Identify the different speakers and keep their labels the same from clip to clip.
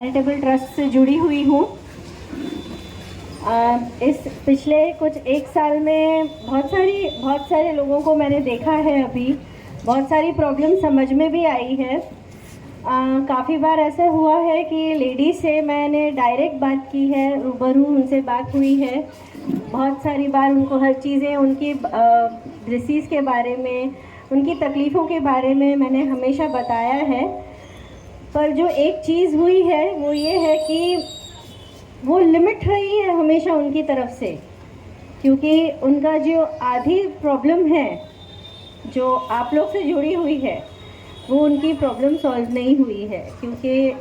Speaker 1: Charitable trust से जुड़ी हुई हूँ। इस पिछले कुछ एक साल में बहुत सारे लोगों को मैंने देखा है। अभी बहुत सारी प्रॉब्लम समझ में भी आई है। काफ़ी बार ऐसा हुआ है कि लेडीज़ से मैंने डायरेक्ट बात की है, रूबरू उनसे बात हुई है। बहुत सारी बार उनको हर चीज़ें उनकी डिसीज़ के बारे में, उनकी तकलीफ़ों के बारे में मैंने हमेशा बताया है। पर जो एक चीज़ हुई है वो ये है कि वो लिमिट रही है हमेशा उनकी तरफ से, क्योंकि उनका जो आधी प्रॉब्लम है जो आप लोग से जुड़ी हुई है वो उनकी प्रॉब्लम सॉल्व नहीं हुई है, क्योंकि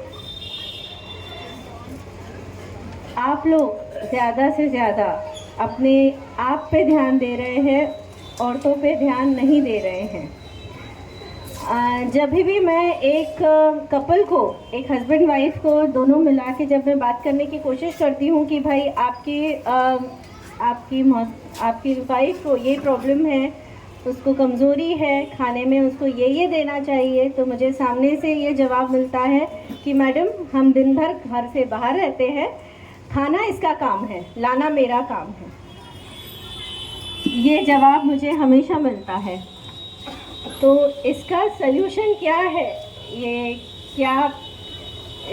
Speaker 1: आप लोग ज़्यादा से ज़्यादा अपने आप पे ध्यान दे रहे हैं, औरतों पे ध्यान नहीं दे रहे हैं। जब भी मैं एक कपल को, एक हस्बैंड वाइफ को दोनों मिला के जब मैं बात करने की कोशिश करती हूँ कि भाई आपकी वाइफ को ये प्रॉब्लम है, उसको कमज़ोरी है, खाने में उसको ये देना चाहिए, तो मुझे सामने से ये जवाब मिलता है कि मैडम हम दिन भर घर से बाहर रहते हैं, खाना इसका काम है, लाना मेरा काम है। ये जवाब मुझे हमेशा मिलता है। तो इसका सल्यूशन क्या है? ये क्या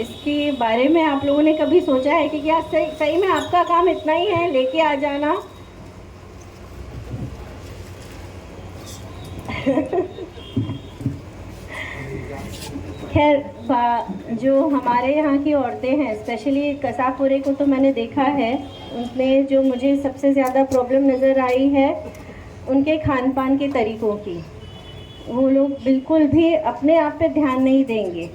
Speaker 1: इसके बारे में आप लोगों ने कभी सोचा है कि क्या सही में आपका काम इतना ही है, लेके आ जाना? खैर, जो हमारे यहाँ की औरतें हैं, स्पेशली कसापुरे को तो मैंने देखा है, उनमें जो मुझे सबसे ज़्यादा प्रॉब्लम नज़र आई है उनके खान पान के तरीक़ों की। वो लोग बिल्कुल भी अपने आप पे ध्यान नहीं देंगे।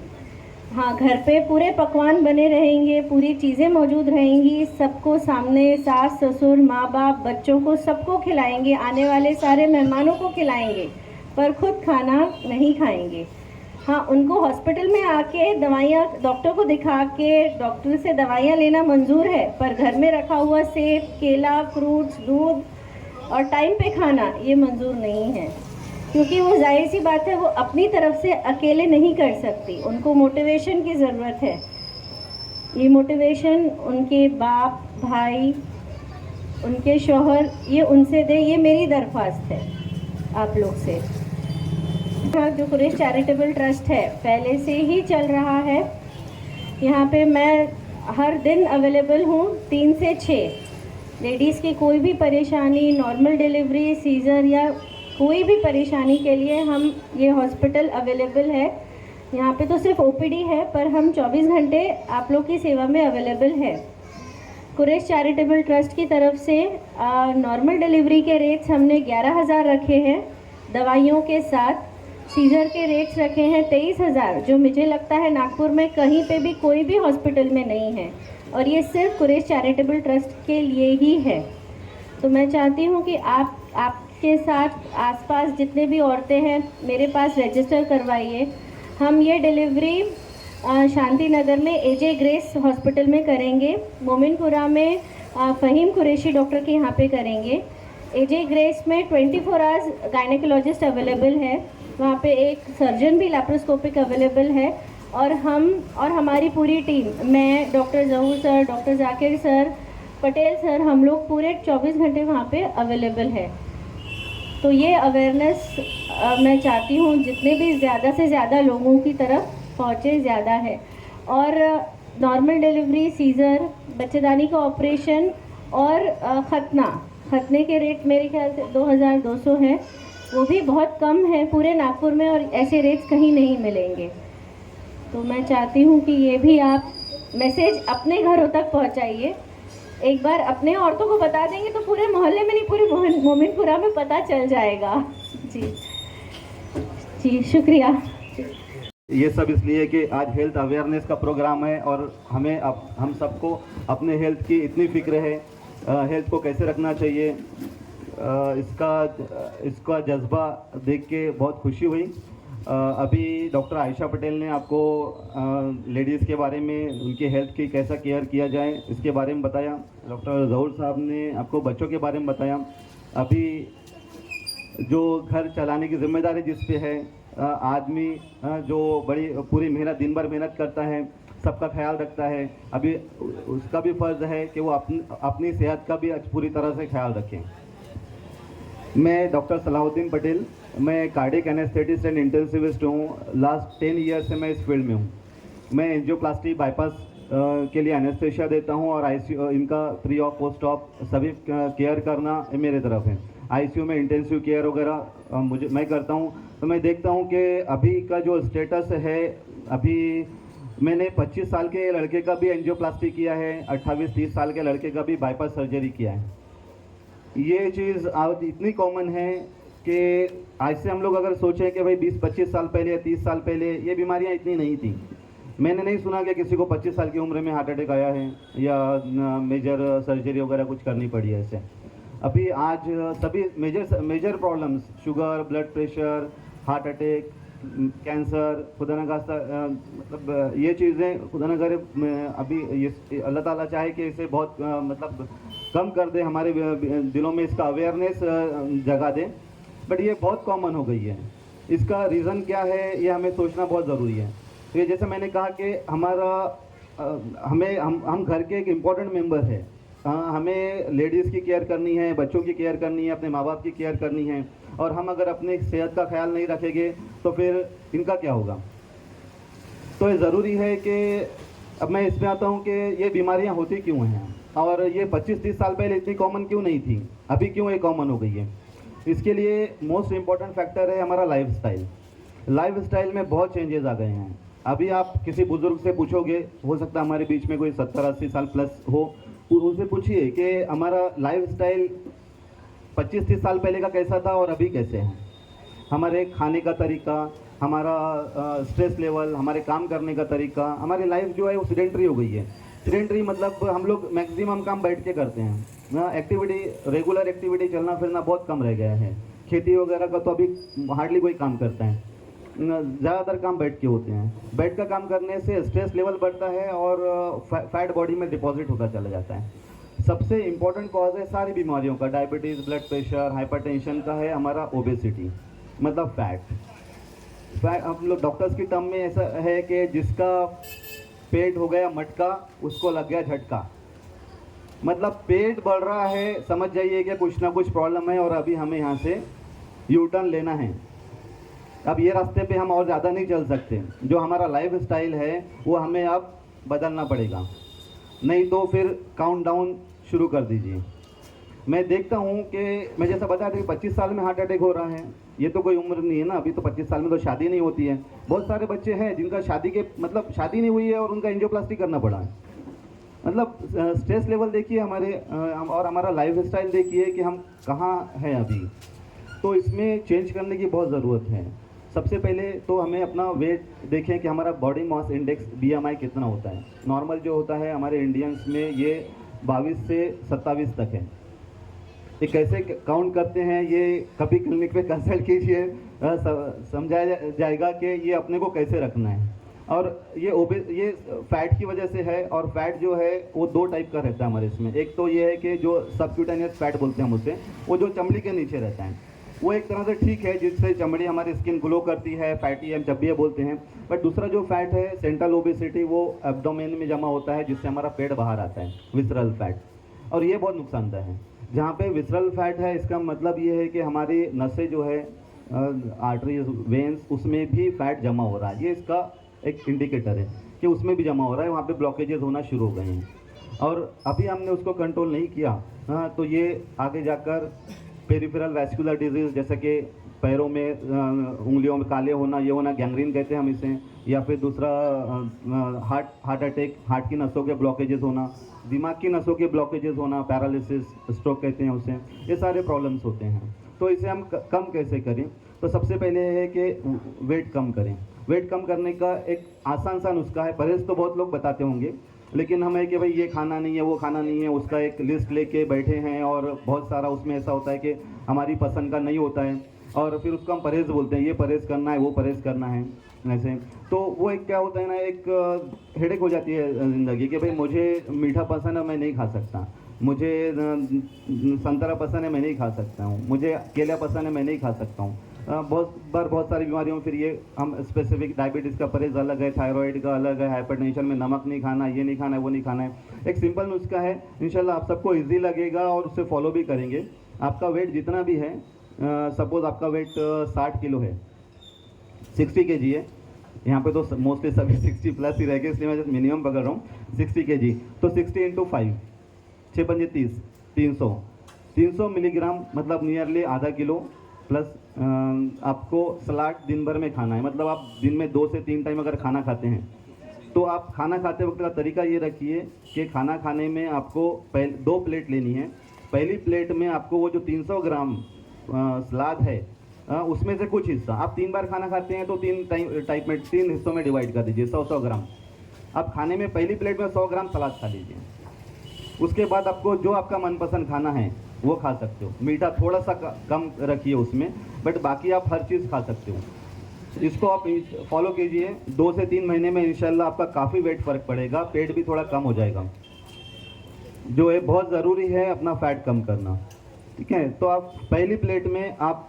Speaker 1: हाँ, घर पे पूरे पकवान बने रहेंगे, पूरी चीज़ें मौजूद रहेंगी, सबको सामने, सास ससुर माँ बाप बच्चों को सबको खिलाएंगे, आने वाले सारे मेहमानों को खिलाएंगे, पर खुद खाना नहीं खाएंगे। हाँ, उनको हॉस्पिटल में आके दवाइयाँ, डॉक्टर को दिखा के डॉक्टर से दवाइयाँ लेना मंजूर है, पर घर में रखा हुआ सेब, केला, फ्रूट्स, दूध और टाइम पे खाना ये मंजूर नहीं है, क्योंकि वो जाहिर सी बात है वो अपनी तरफ से अकेले नहीं कर सकती, उनको मोटिवेशन की ज़रूरत है। ये मोटिवेशन उनके बाप, भाई, उनके शौहर ये उनसे दे, ये मेरी दरख्वास्त है आप लोग से। जो कुरैश चैरिटेबल ट्रस्ट है पहले से ही चल रहा है। यहाँ पे मैं हर दिन अवेलेबल हूँ 3 से 6। लेडीज़ की कोई भी परेशानी, नॉर्मल डिलीवरी, सीज़र या कोई भी परेशानी के लिए हम ये हॉस्पिटल अवेलेबल है। यहाँ पे तो सिर्फ ओपीडी है, पर हम 24 घंटे आप लोग की सेवा में अवेलेबल है। कुरैश चैरिटेबल ट्रस्ट की तरफ से नॉर्मल डिलीवरी के रेट्स हमने 11,000 रखे हैं, दवाइयों के साथ। सीज़र के रेट्स रखे हैं 23,000, जो मुझे लगता है नागपुर में कहीं पे भी कोई भी हॉस्पिटल में नहीं है, और ये सिर्फ कुरैश चैरिटेबल ट्रस्ट के लिए ही है। तो मैं चाहती हूँ कि आपके साथ आसपास जितने भी औरतें हैं मेरे पास रजिस्टर करवाइए। हम ये डिलीवरी शांति नगर में एजे ग्रेस हॉस्पिटल में करेंगे, मोमिनपुरा में फ़हीम कुरैशी डॉक्टर के यहाँ पे करेंगे। एजे ग्रेस में 24 आवर्स गायनेकोलॉजिस्ट अवेलेबल है, वहाँ पे एक सर्जन भी लैप्रोस्कोपिक अवेलेबल है, और हमारी पूरी टीम, मैं, doctor Zahoor sir, doctor Zakir sir, Patel sir, हम लोग पूरे 24 घंटे वहाँ पे अवेलेबल है। तो ये अवेयरनेस मैं चाहती हूँ जितने भी ज़्यादा से ज़्यादा लोगों की तरफ पहुँचे, ज़्यादा है। और नॉर्मल डिलीवरी, सीज़र, बच्चेदानी का ऑपरेशन और खतने के रेट मेरे ख्याल से 2,200 हैं, वो भी बहुत कम है पूरे नागपुर में, और ऐसे रेट्स कहीं नहीं मिलेंगे। तो मैं चाहती हूँ कि ये भी आप मैसेज अपने घरों तक पहुँचाइए। एक बार अपने औरतों को बता देंगे तो पूरे मोहल्ले में नहीं, पूरे मोमिनपुरा में पता चल जाएगा। जी शुक्रिया।
Speaker 2: ये सब इसलिए कि आज हेल्थ अवेयरनेस का प्रोग्राम है, और हम सबको अपने हेल्थ की इतनी फिक्र है, हेल्थ को कैसे रखना चाहिए, इसका जज्बा देख के बहुत खुशी हुई। अभी डॉक्टर आयशा पटेल ने आपको लेडीज़ के बारे में, उनकी हेल्थ की कैसा केयर किया जाए इसके बारे में बताया। डॉक्टर जहूर साहब ने आपको बच्चों के बारे में बताया। अभी जो घर चलाने की जिम्मेदारी जिस पे है, आदमी जो बड़ी पूरी मेहनत, दिन भर मेहनत करता है, सबका ख्याल रखता है, अभी उसका भी फ़र्ज़ है कि वो अपनी सेहत का भी पूरी तरह से ख्याल रखें। मैं डॉक्टर सलाहुद्दीन पटेल, मैं कार्डियक एनेस्थेटिस्ट एंड इंटेंसिविस्ट हूँ। लास्ट 10 ईयर से मैं इस फील्ड में हूँ। मैं एंजियोप्लास्टी बाईपास के लिए एनेस्थेशिया देता हूँ और आईसीयू इनका प्री ऑफ पोस्ट ऑफ सभी केयर करना मेरे तरफ है। आईसीयू में इंटेंसिव केयर वगैरह मैं करता हूँ। तो मैं देखता हूँ कि अभी का जो स्टेटस है, अभी मैंने 25 साल के लड़के का भी एंजियोप्लास्टी किया है, 28-30 साल के लड़के का भी बाईपास सर्जरी किया है। ये चीज़ आज इतनी कॉमन है कि आज से हम लोग अगर सोचें कि भाई 20-25 साल पहले या 30 साल पहले ये बीमारियां इतनी नहीं थी। मैंने नहीं सुना कि किसी को 25 साल की उम्र में हार्ट अटैक आया है या मेजर सर्जरी वगैरह कुछ करनी पड़ी है ऐसे। अभी आज सभी major problems, sugar, blood pressure, heart attack, cancer, खुदा न खास्ता मतलब ये चीज़ें खुदा न करे अभी ये अल्लाह ताला चाहे कि इसे बहुत मतलब कम कर दे, हमारे दिलों में इसका अवेयरनेस जगा दे, बट ये बहुत कॉमन हो गई है। इसका रीज़न क्या है ये हमें सोचना बहुत ज़रूरी है। तो ये जैसे मैंने कहा कि हम घर के एक इम्पॉर्टेंट मेंबर है। हमें लेडीज़ की केयर करनी है, बच्चों की केयर करनी है, अपने माँ बाप की केयर करनी है, और हम अगर अपने सेहत का ख्याल नहीं रखेंगे तो फिर इनका क्या होगा। तो ये ज़रूरी है कि अब मैं इसमें आता हूँ कि ये बीमारियाँ होती क्यों हैं और ये 25-30 साल पहले इतनी कॉमन क्यों नहीं थी, अभी क्यों ये कॉमन हो गई है। इसके लिए मोस्ट इम्पॉर्टेंट फैक्टर है हमारा लाइफस्टाइल में बहुत चेंजेस आ गए हैं। अभी आप किसी बुज़ुर्ग से पूछोगे, हो सकता है हमारे बीच में कोई 70-80 साल प्लस हो, उनसे पूछिए कि हमारा लाइफस्टाइल 25-30 साल पहले का कैसा था और अभी कैसे है। हमारे खाने का तरीका, हमारा स्ट्रेस लेवल, हमारे काम करने का तरीका, हमारी लाइफ जो है वो सीडेंटरी हो गई है। सीडेंटरी मतलब हम लोग मैक्सिमम काम बैठ के करते हैं। एक्टिविटी, रेगुलर एक्टिविटी, चलना फिरना बहुत कम रह गया है। खेती वगैरह का तो अभी हार्डली कोई काम करता है, ज़्यादातर काम बैठ के होते हैं। बैठ का काम करने से स्ट्रेस लेवल बढ़ता है और फैट बॉडी में डिपॉजिट होता चला जाता है। सबसे इम्पॉर्टेंट कॉज है सारी बीमारियों का, डायबिटीज़, ब्लड प्रेशर, हाइपरटेंशन का है हमारा ओबेसिटी, मतलब फैट। हम लोग डॉक्टर्स की टर्म में ऐसा है कि जिसका पेट हो गया मटका उसको लग गया झटका। मतलब पेट बढ़ रहा है, समझ जाइए कि कुछ ना कुछ प्रॉब्लम है और अभी हमें यहाँ से यू टर्न लेना है। अब ये रास्ते पे हम और ज़्यादा नहीं चल सकते। जो हमारा लाइफ स्टाइल है वो हमें अब बदलना पड़ेगा, नहीं तो फिर काउंट डाउन शुरू कर दीजिए। मैं देखता हूँ कि मैं जैसा बता रहा था कि 25 साल में हार्ट अटैक हो रहा है, ये तो कोई उम्र नहीं है ना। अभी तो 25 साल में तो शादी नहीं होती है। बहुत सारे बच्चे हैं जिनका शादी नहीं हुई है और उनका एंजियोप्लास्टी करना पड़ा है। मतलब स्ट्रेस लेवल देखिए हमारे और हमारा लाइफ स्टाइल देखिए कि हम कहाँ हैं अभी। तो इसमें चेंज करने की बहुत ज़रूरत है। सबसे पहले तो हमें अपना वेट देखें कि हमारा बॉडी मास इंडेक्स BMI कितना होता है। नॉर्मल जो होता है हमारे इंडियंस में ये 22 से 27 तक है। ये कैसे काउंट करते हैं ये कभी क्लिनिक पे कंसल्ट कीजिए, समझाया जाएगा कि ये अपने को कैसे रखना है। और ये फैट की वजह से है, और फैट जो है वो 2 टाइप का रहता है हमारे इसमें। एक तो ये है कि जो सबक्यूटेनियस फैट बोलते हैं हम उसे, वो जो चमड़ी के नीचे रहता है, वो एक तरह से ठीक है, जिससे चमड़ी हमारी स्किन ग्लो करती है, फैटी हम जब भी ये बोलते हैं। बट दूसरा जो फैट है सेंट्रल ओबेसिटी, वो एब्डोमेन में जमा होता है, जिससे हमारा पेट बाहर आता है, विसरल फैट, और ये बहुत नुकसानदायक है। जहाँ पे विसरल फैट है इसका मतलब ये है कि हमारी नसें जो है, आर्टरीज, वेंस, उसमें भी फैट जमा हो रहा है। ये इसका एक इंडिकेटर है कि उसमें भी जमा हो रहा है, वहाँ पे ब्लॉकेजेस होना शुरू हो गए हैं और अभी हमने उसको कंट्रोल नहीं किया तो ये आगे जाकर पेरिफेरल वैस्कुलर डिजीज़, जैसे कि पैरों में उंगलियों में काले होना, ये होना, गैंग्रीन कहते हैं हम इसे, या फिर दूसरा हार्ट अटैक, हार्ट की नसों के ब्लॉकेजेस होना, दिमाग की नसों के ब्लॉकेजेस होना, पैरालिसिस, स्ट्रोक कहते हैं उसे, ये सारे प्रॉब्लम्स होते हैं। तो इसे हम कम कैसे करें? तो सबसे पहले है कि वेट कम करें। वेट कम करने का एक आसान सा नुस्खा है। परहेज़ तो बहुत लोग बताते होंगे, लेकिन हमें कि भाई ये खाना नहीं है, वो खाना नहीं है, उसका एक लिस्ट लेके बैठे हैं और बहुत सारा उसमें ऐसा होता है कि हमारी पसंद का नहीं होता है और फिर उसको हम परहेज़ बोलते हैं, ये परहेज़ करना है, वो परहेज़ करना है ऐसे। तो वो एक क्या होता है ना, एक हेडेक हो जाती है ज़िंदगी कि भाई मुझे मीठा पसंद है, मैं नहीं खा सकता, मुझे संतरा पसंद है, मैं नहीं खा सकता हूँ, मुझे केला पसंद है, मैं नहीं खा सकता हूँ। बहुत सारी बीमारियों में फिर ये हम स्पेसिफिक डायबिटीज़ का परहेज़ अलग है, थायराइड का अलग है, हाइपरटेंशन में नमक नहीं खाना, ये नहीं खाना है, वो नहीं खाना है। एक सिंपल नुस्खा है, इंशाल्लाह आप सबको ईजी लगेगा और उससे फॉलो भी करेंगे। आपका वेट जितना भी है, सपोज़ आपका वेट 60 किलो है, 60 kg है, यहाँ पे तो मोस्टली सभी 60 प्लस ही रहेंगे, इसलिए मैं जस्ट मिनिमम पकड़ रहा हूँ। 60 kg तो 60 × 5, 6 पंजे 30, 300 मिलीग्राम, मतलब नियरली आधा किलो प्लस आपको सलाद दिन भर में खाना है। मतलब आप दिन में 2 से 3 टाइम अगर खाना खाते हैं तो आप खाना खाते वक्त का तरीका ये रखिए कि खाना खाने में आपको 2 प्लेट लेनी है। पहली प्लेट में आपको वो जो 300 ग्राम सलाद है, उसमें से कुछ हिस्सा, आप 3 बार खाना खाते हैं तो 3 हिस्सों में डिवाइड कर दीजिए, 100 ग्राम। आप खाने में पहली प्लेट में 100 ग्राम सलाद खा लीजिए। उसके बाद आपको जो आपका मनपसंद खाना है वो खा सकते हो। मीठा थोड़ा सा कम रखिए उसमें, बट बाकी आप हर चीज़ खा सकते हो। इसको आप फॉलो कीजिए, 2 से 3 महीने में इंशाल्लाह आपका काफ़ी वेट फ़र्क पड़ेगा, पेट भी थोड़ा कम हो जाएगा। जो है बहुत ज़रूरी है अपना फैट कम करना, ठीक है। तो आप पहली प्लेट में आप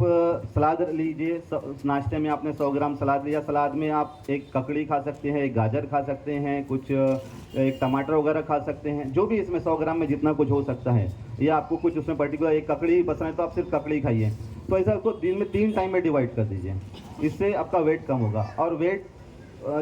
Speaker 2: सलाद लीजिए, नाश्ते में आपने 100 ग्राम सलाद लिया, सलाद में आप एक ककड़ी खा सकते हैं, एक गाजर खा सकते हैं, कुछ एक टमाटर वगैरह खा सकते हैं, जो भी इसमें 100 ग्राम में जितना कुछ हो सकता है। या आपको कुछ उसमें पर्टिकुलर एक ककड़ी पसंद है तो आप सिर्फ ककड़ी खाइए। तो ऐसा उसको दिन में 3 टाइम में डिवाइड कर दीजिए, इससे आपका वेट कम होगा। और वेट,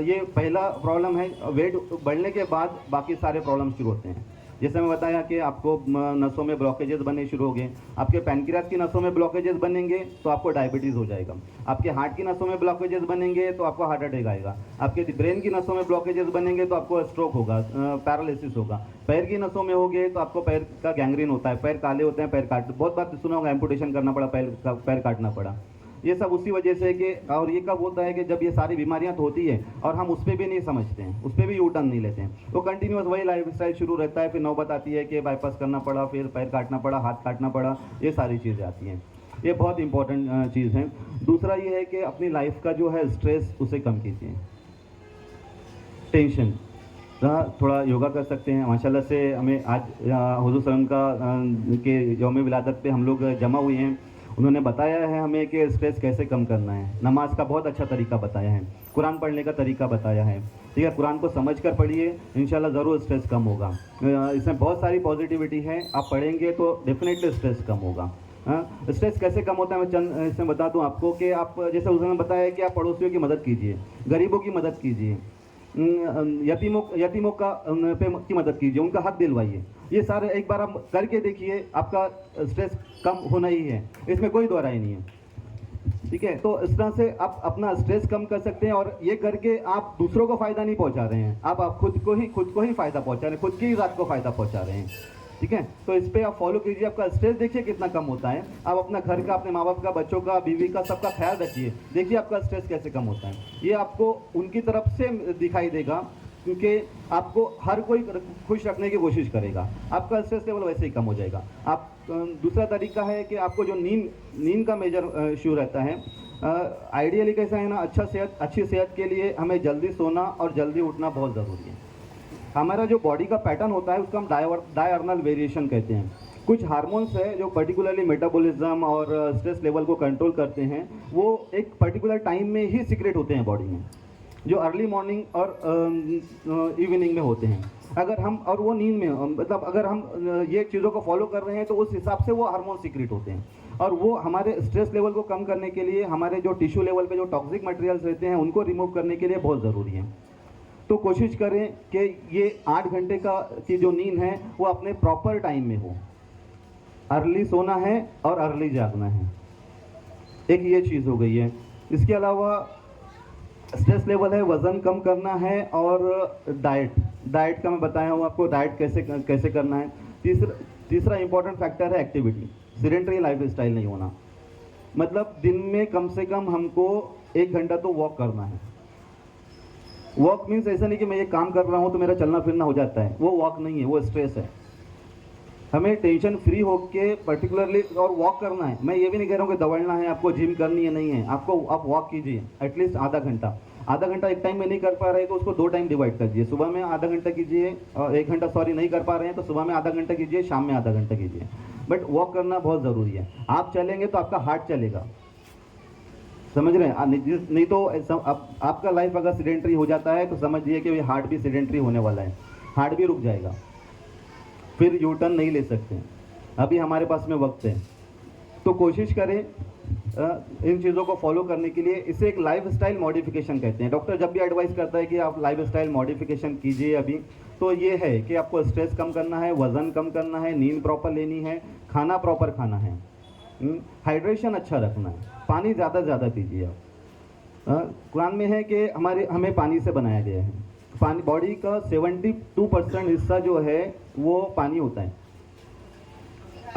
Speaker 2: ये पहला प्रॉब्लम है। वेट बढ़ने के बाद बाकी सारे प्रॉब्लम शुरू होते हैं। जैसे मैं बताया कि आपको नसों में ब्लॉकेजेस बनने शुरू हो गए, आपके पैनक्रियाज की नसों में ब्लॉकेजेस बनेंगे तो आपको डायबिटीज़ हो जाएगा, आपके हार्ट की नसों में ब्लॉकेजेस बनेंगे तो आपको हार्ट अटैक आएगा, आपके ब्रेन की नसों में ब्लॉकेजेस बनेंगे तो आपको स्ट्रोक होगा, पैरालिसिस होगा, पैर की नसों में होगे तो आपको पैर का गैंग्रीन होता है, पैर काले होते हैं, पैर काट, बहुत बार सुना होगा एम्पुटेशन करना पड़ा, पैर काटना पड़ा। ये सब उसी वजह से कि, और ये कब होता है कि जब ये सारी बीमारियां तो होती है और हम उस पर भी नहीं समझते हैं, उस पर भी यू टर्न नहीं लेते हैं, तो कंटिन्यूस वही लाइफस्टाइल शुरू रहता है। फिर नौबत आती है कि बाईपास करना पड़ा, फिर पैर काटना पड़ा, हाथ काटना पड़ा, ये सारी चीज़ें आती हैं। ये बहुत इंपॉर्टेंट चीज़ है। दूसरा ये है कि अपनी लाइफ का जो है स्ट्रेस उसे कम कीजिए, टेंशन। थोड़ा योगा कर सकते हैं। माशाल्लाह से हमें आज हुज़ूर सल्लल्लाहु अलैहि वसल्लम के यौम विलादत पे हम लोग जमा हुए हैं। उन्होंने बताया है हमें कि स्ट्रेस कैसे कम करना है। नमाज का बहुत अच्छा तरीका बताया है, कुरान पढ़ने का तरीका बताया है, ठीक है। कुरान को समझ कर पढ़िए, इंशाल्लाह ज़रूर स्ट्रेस कम होगा। इसमें बहुत सारी पॉजिटिविटी है, आप पढ़ेंगे तो डेफिनेटली स्ट्रेस कम होगा। स्ट्रेस कैसे कम होता है मैं चंद इसमें बता दूं आपको कि आप जैसे उसने बताया कि आप पड़ोसियों की मदद कीजिए, गरीबों की मदद कीजिए, यतीमों की मदद कीजिए, उनका हक दिलवाइए। ये सारे एक बार आप करके देखिए, आपका स्ट्रेस कम होना ही है, इसमें कोई दो राय नहीं है, ठीक है। तो इस तरह से आप अपना स्ट्रेस कम कर सकते हैं और ये करके आप दूसरों को फ़ायदा नहीं पहुंचा रहे हैं, आप खुद को ही फ़ायदा पहुंचा रहे हैं, खुद की ही ज़ात को फ़ायदा पहुंचा रहे हैं, ठीक है। तो इस पर आप फॉलो कीजिए, आपका स्ट्रेस देखिए कितना कम होता है। आप अपना घर का, अपने माँ बाप का, बच्चों का, बीवी का, सबका ख्याल रखिए, देखिए आपका स्ट्रेस कैसे कम होता है। ये आपको उनकी तरफ से दिखाई देगा, क्योंकि आपको हर कोई खुश रखने की कोशिश करेगा, आपका स्ट्रेस लेवल वैसे ही कम हो जाएगा। आप दूसरा तरीका है कि आपको जो नींद का मेजर इशू रहता है, आइडियली कैसा है ना, अच्छी सेहत के लिए हमें जल्दी सोना और जल्दी उठना बहुत ज़रूरी है। हमारा जो बॉडी का पैटर्न होता है उसका हम डायर्नल वेरिएशन कहते हैं। कुछ हार्मोन्स है जो पर्टिकुलरली मेटाबॉलिज्म और स्ट्रेस लेवल को कंट्रोल करते हैं, वो एक पर्टिकुलर टाइम में ही सीक्रेट होते हैं बॉडी में, जो अर्ली मॉर्निंग और इवनिंग में होते हैं। अगर हम, और वो नींद में, मतलब अगर हम ये चीज़ों को फॉलो कर रहे हैं तो उस हिसाब से वो हार्मोन सीक्रेट होते हैं, और वो हमारे स्ट्रेस लेवल को कम करने के लिए, हमारे जो टिश्यू लेवल पे जो टॉक्सिक मटेरियल्स रहते हैं उनको रिमूव करने के लिए बहुत ज़रूरी है। तो कोशिश करें कि ये 8 घंटे की जो नींद है वो अपने प्रॉपर टाइम में हो, अर्ली सोना है और अर्ली जागना है, एक ये चीज़ हो गई है। इसके अलावा स्ट्रेस लेवल है, वज़न कम करना है, और डाइट का मैं बताया हूँ आपको, डाइट कैसे करना है। तीसरा इंपॉर्टेंट फैक्टर है एक्टिविटी, सीडेंटरी लाइफ स्टाइल नहीं होना। मतलब दिन में कम से कम हमको 1 घंटा तो वॉक करना है। वॉक मीन्स ऐसा नहीं कि मैं ये काम कर रहा हूँ तो मेरा चलना फिरना हो जाता है, वो वॉक नहीं है, वो स्ट्रेस है। हमें टेंशन फ्री होके पर्टिकुलरली और वॉक करना है। मैं ये भी नहीं कह रहा हूँ कि दौड़ना है, आपको जिम करनी है, नहीं है, आप वॉक कीजिए एटलीस्ट आधा घंटा एक टाइम में नहीं कर पा रहे तो उसको 2 टाइम डिवाइड कर दीजिए। सुबह में आधा घंटा कीजिए, 1 घंटा नहीं कर पा रहे हैं तो सुबह में आधा घंटा कीजिए, शाम में आधा घंटा कीजिए, बट वॉक करना बहुत ज़रूरी है। आप चलेंगे तो आपका हार्ट चलेगा, समझ रहे हैं? नहीं तो आपका लाइफ अगर सीडेंट्री हो जाता है तो समझिए कि हार्ट भी सीडेंट्री होने वाला है, हार्ट भी रुक जाएगा, फिर यू टर्न नहीं ले सकते। अभी हमारे पास में वक्त है, तो कोशिश करें इन चीज़ों को फॉलो करने के लिए। इसे एक लाइफ स्टाइल मॉडिफिकेशन कहते हैं। डॉक्टर जब भी एडवाइस करता है कि आप लाइफ स्टाइल मॉडिफिकेशन कीजिए अभी, तो ये है कि आपको स्ट्रेस कम करना है, वज़न कम करना है, नींद प्रॉपर लेनी है, खाना प्रॉपर खाना है, हाइड्रेशन अच्छा रखना है, पानी ज़्यादा से ज़्यादा पीजिए आप। कुरान में है कि हमें पानी से बनाया गया है। पानी, बॉडी का 72% हिस्सा जो है वो पानी होता है।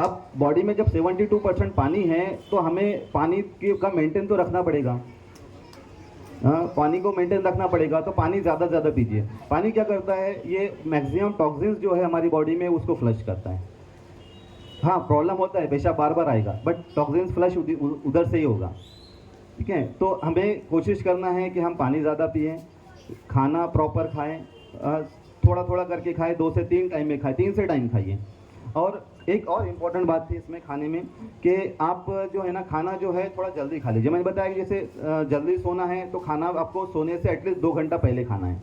Speaker 2: अब बॉडी में जब 72% पानी है तो हमें पानी का मेंटेन तो रखना पड़ेगा। पानी को मेंटेन रखना पड़ेगा, तो पानी ज़्यादा से ज़्यादा पीजिए। पानी क्या करता है, ये मैक्सिमम टॉक्सिन्स जो है हमारी बॉडी में उसको फ्लश करता है। हाँ, प्रॉब्लम होता है, पेशाब बार बार आएगा, बट टॉक्सिन्स फ्लश उधर से ही होगा। ठीक है, तो हमें कोशिश करना है कि हम पानी ज़्यादा पिएं, खाना प्रॉपर खाएं, थोड़ा थोड़ा करके खाएं, 2 से 3 टाइम में खाएं, 3 से टाइम खाइए। और एक और इम्पॉर्टेंट बात थी इसमें खाने में कि आप जो है ना, खाना जो है थोड़ा जल्दी खा लीजिए। मैंने बताया कि जैसे जल्दी सोना है तो खाना आपको सोने से एटलीस्ट 2 घंटा पहले खाना है।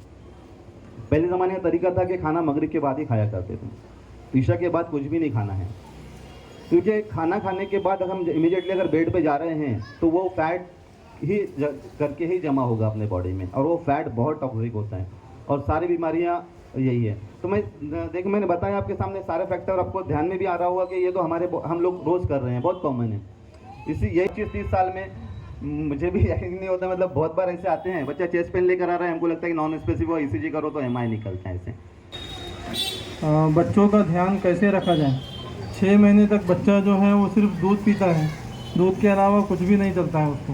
Speaker 2: पहले ज़माने का तरीका था कि खाना मगरिब के बाद ही खाया करते थे, ईशा के बाद कुछ भी नहीं खाना है, क्योंकि खाना खाने के बाद हम इमीडिएटली अगर बेड पे जा रहे हैं तो वो फैट ही करके ही जमा होगा अपने बॉडी में, और वो फैट बहुत टॉक्सिक होता है और सारी बीमारियां यही है। तो मैंने बताया आपके सामने सारे फैक्टर, आपको ध्यान में भी आ रहा होगा कि ये तो हम लोग रोज़ कर रहे हैं, बहुत कॉमन है। यही चीज़ 30 साल में मुझे भी यकीन नहीं होता, मतलब बहुत बार ऐसे आते हैं, बच्चा चेस्ट पेन लेकर आ रहा है, हमको लगता है कि नॉन स्पेसिफिक ECG करो तो MI निकलता है ऐसे।
Speaker 3: बच्चों का ध्यान कैसे रखा जाए? 6 महीने तक बच्चा जो है वो सिर्फ दूध पीता है, दूध के अलावा कुछ भी नहीं चलता है उसको।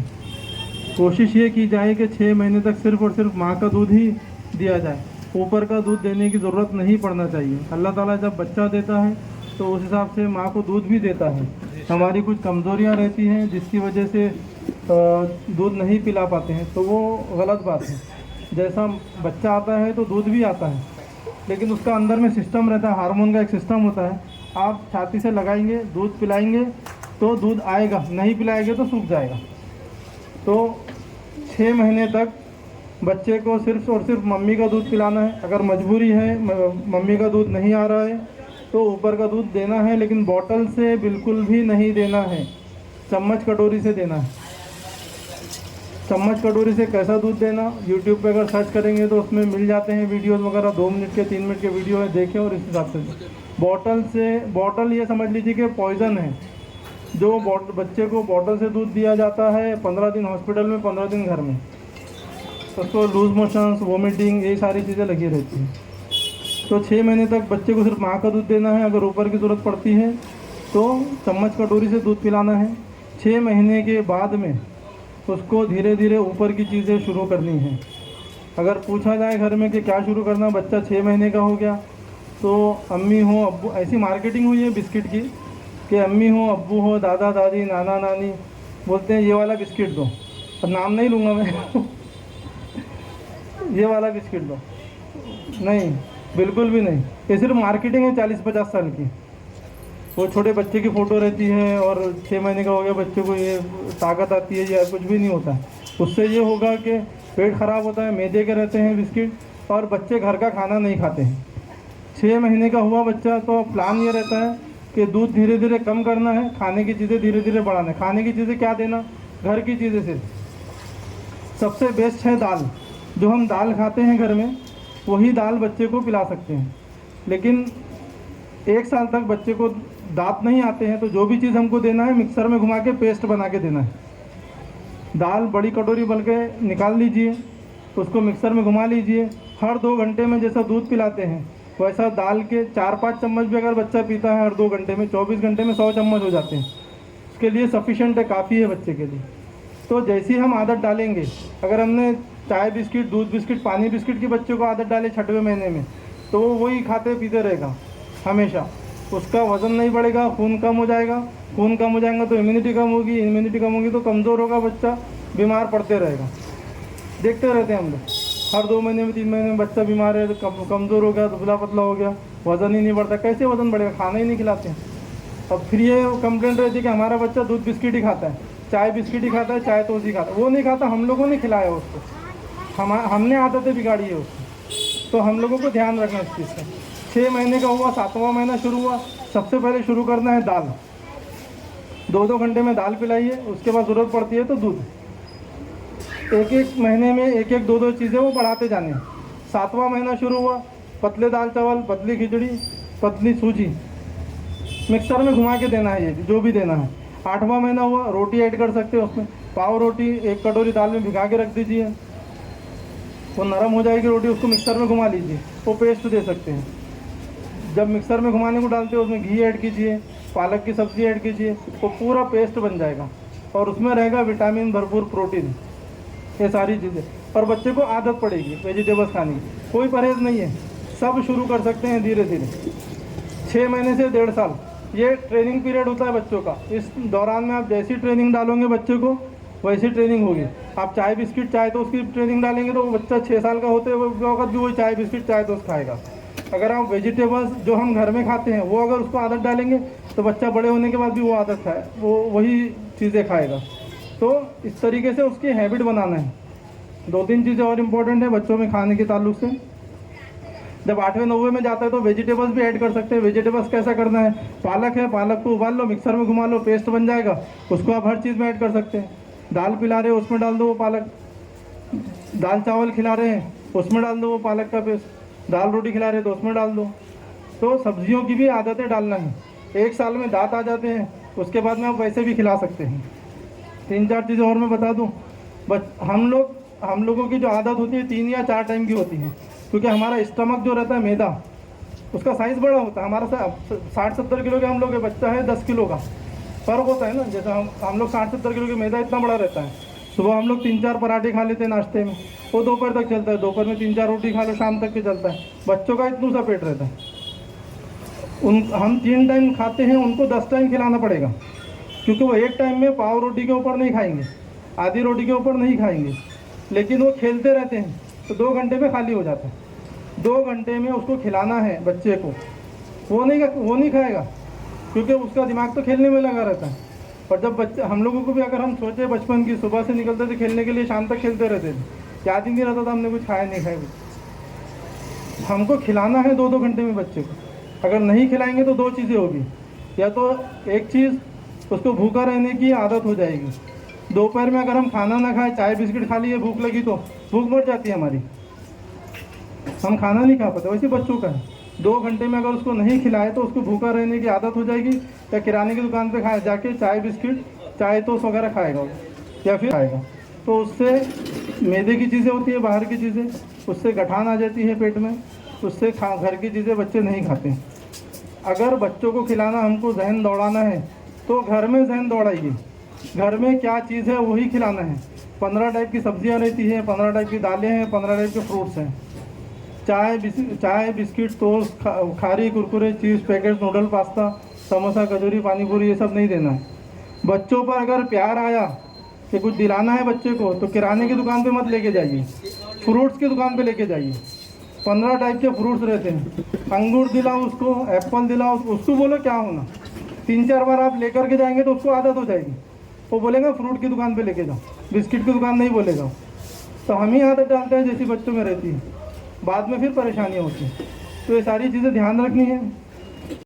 Speaker 3: कोशिश ये की जाए कि 6 महीने तक सिर्फ और सिर्फ माँ का दूध ही दिया जाए, ऊपर का दूध देने की ज़रूरत नहीं पड़ना चाहिए। अल्लाह ताला जब बच्चा देता है तो उस हिसाब से माँ को दूध भी देता है। हमारी कुछ कमज़ोरियाँ रहती हैं जिसकी वजह से दूध नहीं पिला पाते हैं, तो वो गलत बात है। जैसा बच्चा आता है तो दूध भी आता है, लेकिन उसका अंदर में सिस्टम रहता है, हार्मोन का एक सिस्टम होता है। आप छाती से लगाएंगे, दूध पिलाएंगे तो दूध आएगा, नहीं पिलाएंगे तो सूख जाएगा। तो 6 महीने तक बच्चे को सिर्फ और सिर्फ मम्मी का दूध पिलाना है। अगर मजबूरी है, मम्मी का दूध नहीं आ रहा है, तो ऊपर का दूध देना है, लेकिन बॉटल से बिल्कुल भी नहीं देना है, चम्मच कटोरी से देना है। चम्मच कटोरी से कैसा दूध देना, यूट्यूब पे अगर सर्च करेंगे तो उसमें मिल जाते हैं वीडियोस वगैरह, 2 मिनट के 3 मिनट के वीडियो है, देखें और इस हिसाब से। बॉटल ये समझ लीजिए कि पॉइज़न है। जो बच्चे को बॉटल से दूध दिया जाता है, 15 दिन हॉस्पिटल में, 15 दिन घर में, उसको लूज़ मोशंस, वोमिटिंग, ये सारी चीज़ें लगी रहती हैं। तो 6 महीने तक बच्चे को सिर्फ माँ का दूध देना है। अगर ऊपर की ज़रूरत पड़ती है तो चम्मच कटोरी से दूध पिलाना है। 6 महीने के बाद में उसको धीरे धीरे ऊपर की चीज़ें शुरू करनी है। अगर पूछा जाए घर में कि क्या शुरू करना, बच्चा 6 महीने का हो गया तो अम्मी हो, अब्बू, ऐसी मार्केटिंग हुई है बिस्किट की कि अम्मी हो, अब्बू हो, दादा दादी, नाना नानी बोलते हैं ये वाला बिस्किट दो, और नाम नहीं लूँगा मैं ये वाला बिस्किट दो, नहीं, बिल्कुल भी नहीं। ये सिर्फ मार्केटिंग है 40-50 साल की। वो छोटे बच्चे की फ़ोटो रहती है और 6 महीने का हो गया बच्चे को ये ताकत आती है, या कुछ भी नहीं होता है। उससे ये होगा कि पेट ख़राब होता है, मैदे के रहते हैं बिस्किट, और बच्चे घर का खाना नहीं खाते हैं। 6 महीने का हुआ बच्चा तो प्लान ये रहता है कि दूध धीरे धीरे कम करना है, खाने की चीज़ें धीरे धीरे बढ़ाना है। खाने की चीज़ें क्या देना, घर की चीज़ें से सबसे बेस्ट है दाल। जो हम दाल खाते हैं घर में, वही दाल बच्चे को पिला सकते हैं। लेकिन 1 साल तक बच्चे को दांत नहीं आते हैं, तो जो भी चीज़ हमको देना है मिक्सर में घुमा के पेस्ट बना के देना है। दाल बड़ी कटोरी भर के निकाल लीजिए, उसको मिक्सर में घुमा लीजिए। हर 2 घंटे में जैसा दूध पिलाते हैं वैसा दाल के 4-5 चम्मच भी अगर बच्चा पीता है हर 2 घंटे में, 24 घंटे में 100 चम्मच हो जाते हैं। उसके लिए सफिशेंट है, काफ़ी है बच्चे के लिए। तो जैसी हम आदत डालेंगे, अगर हमने चाय बिस्किट, दूध बिस्किट, पानी बिस्किट की बच्चे को आदत डाले 6वें महीने में, तो वो वही खाते पीते रहेगा हमेशा। उसका वज़न नहीं बढ़ेगा, खून कम हो जाएगा। खून कम हो जाएगा तो इम्यूनिटी कम होगी, इम्यूनिटी कम होगी तो कमज़ोर होगा बच्चा, बीमार पड़ते रहेगा। देखते रहते हैं हम लोग, हर 2 महीने में 3 महीने में बच्चा बीमार है, तो कमज़ोर हो गया, दुबला पतला हो गया, वज़न ही नहीं बढ़ता। कैसे वज़न बढ़ेगा, खाना ही नहीं खिलाते हैं। अब फिर ये कंप्लेंट रहती है कि हमारा बच्चा दूध बिस्किट ही खाता है। चाय बिस्किट ही खाता है, चाय टोस्ट ही खाता है। वो नहीं खाता, हम लोगों ने खिलाया उसको, हमने आदतें बिगाड़ी है उसको। तो हम लोगों को ध्यान रखना इस चीज़ का। 6 महीने का हुआ, 7वां महीना शुरू हुआ, सबसे पहले शुरू करना है दाल। 2-2 घंटे में दाल पिलाइए, उसके बाद ज़रूरत पड़ती है तो दूध। 1-1 महीने में 1-1, 2-2 चीज़ें वो बढ़ाते जाने। 7वां महीना शुरू हुआ, पतले दाल चावल, पतली खिचड़ी, पतली सूजी, मिक्सर में घुमा के देना है, ये जो भी देना है। 8वां महीना हुआ, रोटी ऐड कर सकते हैं उसमें, पाव रोटी 1 कटोरी दाल में भिगा के रख दीजिए, वो नरम हो जाएगी रोटी, उसको मिक्सर में घुमा लीजिए, वो पेस्ट दे सकते हैं। जब मिक्सर में घुमाने को डालते हैं उसमें घी ऐड कीजिए, पालक की सब्ज़ी ऐड कीजिए, वो पूरा पेस्ट बन जाएगा और उसमें रहेगा विटामिन भरपूर, प्रोटीन, ये सारी चीज़ें। और बच्चे को आदत पड़ेगी वेजिटेबल्स खाने की। कोई परहेज़ नहीं है, सब शुरू कर सकते हैं धीरे धीरे। 6 महीने से 1.5 साल ये ट्रेनिंग पीरियड होता है बच्चों का। इस दौरान में आप जैसी ट्रेनिंग डालोगे बच्चे को वैसी ट्रेनिंग होगी। आप चाय बिस्किट, चाय तो उसकी ट्रेनिंग डालेंगे तो वो बच्चा 6 साल का होते वक्त भी वो चाय बिस्किट, चाय तो खाएगा। अगर आप वेजिटेबल्स जो हम घर में खाते हैं वो अगर उसको आदत डालेंगे तो बच्चा बड़े होने के बाद भी वो आदत खाए, वो वही चीज़ें खाएगा। तो इस तरीके से उसकी हैबिट बनाना है। 2-3 चीज़ें और इम्पोर्टेंट है बच्चों में खाने के ताल्लुक से। जब 8वें 9वें में जाता है तो वेजिटेबल्स भी ऐड कर सकते हैं। वेजिटेबल्स कैसा करना है, पालक है, पालक को उबाल लो, मिक्सर में घुमा लो, पेस्ट बन जाएगा, उसको आप हर चीज़ में ऐड कर सकते हैं। दाल पिला रहे हो उसमें डाल दो वो पालक, दाल चावल खिला रहे हैं उसमें डाल दो वो पालक का पेस्ट, दाल रोटी खिला रहे हैं तो उसमें डाल दो। तो सब्जियों की भी आदतें डालना है। 1 साल में दांत आ जाते हैं, उसके बाद में आप वैसे भी खिला सकते हैं। 3-4 चीज़ें और मैं बता दूँ, हम लोगों की जो आदत होती है 3 या 4 टाइम की होती है, क्योंकि हमारा स्टमक जो रहता है मैदा, उसका साइज़ बड़ा होता है। हमारा 60-70 किलो के हम लोग, बच्चा है 10 किलो का, फ़र्क होता है ना। जैसे हम लोग 60-70 किलो के मैदा इतना बड़ा रहता है। सुबह हम लोग 3-4 पराठे खा लेते हैं नाश्ते में, वो दोपहर तक चलता है। दोपहर में 3-4 रोटी खा लो, शाम तक के चलता है। बच्चों का इतना सा पेट रहता है। हम 3 टाइम खाते हैं, उनको 10 टाइम खिलाना पड़ेगा, क्योंकि वो 1 टाइम में पाव रोटी के ऊपर नहीं खाएंगे, आधी रोटी के ऊपर नहीं खाएंगे, लेकिन वो खेलते रहते हैं तो 2 घंटे में खाली हो जाता है। 2 घंटे में उसको खिलाना है बच्चे को, वो नहीं खाएगा, क्योंकि उसका दिमाग तो खेलने में लगा रहता है। और जब बच्चे, हम लोगों को भी अगर हम सोचे बचपन की, सुबह से निकलते थे खेलने के लिए, शाम तक खेलते रहते थे, याद ही नहीं रहता था हमने कुछ खाया नहीं खाया कुछ। हमको खिलाना है 2-2 घंटे में बच्चे को। अगर नहीं खिलाएंगे तो 2 चीज़ें होगी, या तो एक चीज़ उसको भूखा रहने की आदत हो जाएगी। दोपहर में अगर हम खाना ना खाएं, चाय बिस्किट खा लिए, भूख लगी तो भूख बढ़ जाती है हमारी, हम खाना नहीं खा पाते। वैसे बच्चों का है, 2 घंटे में अगर उसको नहीं खिलाए तो उसको भूखा रहने की आदत हो जाएगी, या किराने की दुकान पे खाए जाके चाय बिस्किट, चाय टोस्ट वगैरह खाएगा या फिर खाएगा। तो उससे मैदे की चीज़ें होती है, बाहर की चीज़ें, उससे गठान आ जाती है पेट में, उससे घर की चीज़ें बच्चे नहीं खाते। अगर बच्चों को खिलाना, हमको जहन दौड़ाना है तो घर में जहन दौड़ाइए। घर में क्या चीज़ है वही खिलाना है। 15 टाइप की सब्जियां रहती हैं, 15 टाइप की दालें हैं, 15 टाइप के फ्रूट्स हैं। चाय बिस्किट, टोस्ट, खारी, कुरकुरे, चीज़ पैकेट, नूडल, पास्ता, समोसा, कचौरी, पानी पूरी, ये सब नहीं देना है। बच्चों पर अगर प्यार आया कि कुछ दिलाना है बच्चे को, तो किराने की दुकान पे मत लेके जाइए, फ्रूट्स की दुकान पे लेके जाइए। 15 टाइप के फ्रूट्स रहते हैं, अंगूर दिलाओ उसको, एप्पल दिलाओ उसको, बोलो क्या होना। 3-4 बार आप लेकर के जाएंगे तो उसको आदत हो जाएगी, वो बोलेगा फ्रूट की दुकान पे लेके जाओ, बिस्किट की दुकान नहीं बोलेगा। तो हम ही आदत डालते हैं जैसी बच्चों में रहती है, बाद में फिर परेशानियाँ होती हैं। तो ये सारी चीज़ें ध्यान रखनी है।